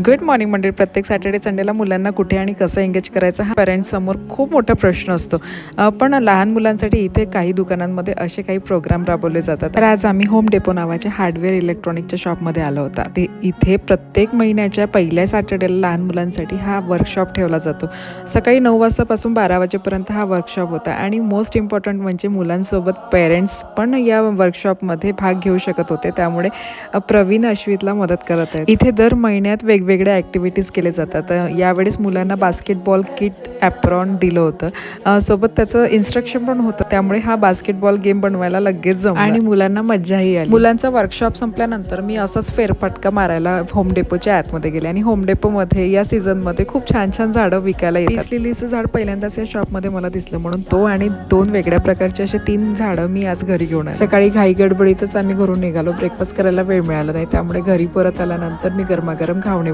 Good morning मंडळी. प्रत्येक Saturday संडेला मुलांना कुठे आणि कसं एंगेज करायचं हा पॅरेंट्ससमोर खूप मोठा प्रश्न असतो. पण लहान मुलांसाठी इथे काही दुकानांमध्ये असे काही प्रोग्राम राबवले जातात. तर आज आम्ही होम डेपो नावाच्या हार्डवेअर इलेक्ट्रॉनिकच्या शॉपमध्ये आलो होता. ते इथे प्रत्येक महिन्याच्या पहिल्या सॅटर्डेला लहान मुलांसाठी हा वर्कशॉप ठेवला जातो. सकाळी 9 वाजतापासून 12 वाजेपर्यंत हा वर्कशॉप होता आणि मोस्ट इम्पॉर्टंट म्हणजे मुलांसोबत पेरेंट्स पण या वर्कशॉपमध्ये भाग घेऊ शकत होते. त्यामुळे प्रवीण अश्वितला मदत करत आहेत. इथे दर महिन्यात वेगवेगळ्या ॲक्टिव्हिटीज केले जातात. यावेळेस मुलांना बास्केटबॉल किट ॲप्रॉन दिलं होतं. सोबत त्याचं इन्स्ट्रक्शन पण होतं. त्यामुळे हा बास्केटबॉल गेम बनवायला लगेच जमला आणि मुलांना मज्जाही आली. मुलांचा वर्कशॉप संपल्यानंतर मी असाच फेरफटका मारायला होम डेपोच्या आतमध्ये गेले आणि होम डेपोमध्ये या सीझनमध्ये खूप छान छान झाडं विकायला येतात. पीस लिलीचं झाड पहिल्यांदाच या शॉपमध्ये मला दिसलं, म्हणून तो आणि 2 वेगळ्या प्रकारचे असे 3 झाडं मी आज घरी घेऊन आले. सकाळी घाई गडबडीतच आम्ही घरून निघालो. ब्रेकफास्ट करायला वेळ मिळाला नाही, त्यामुळे घरी परत आल्यानंतर मी गरमागरम घावणे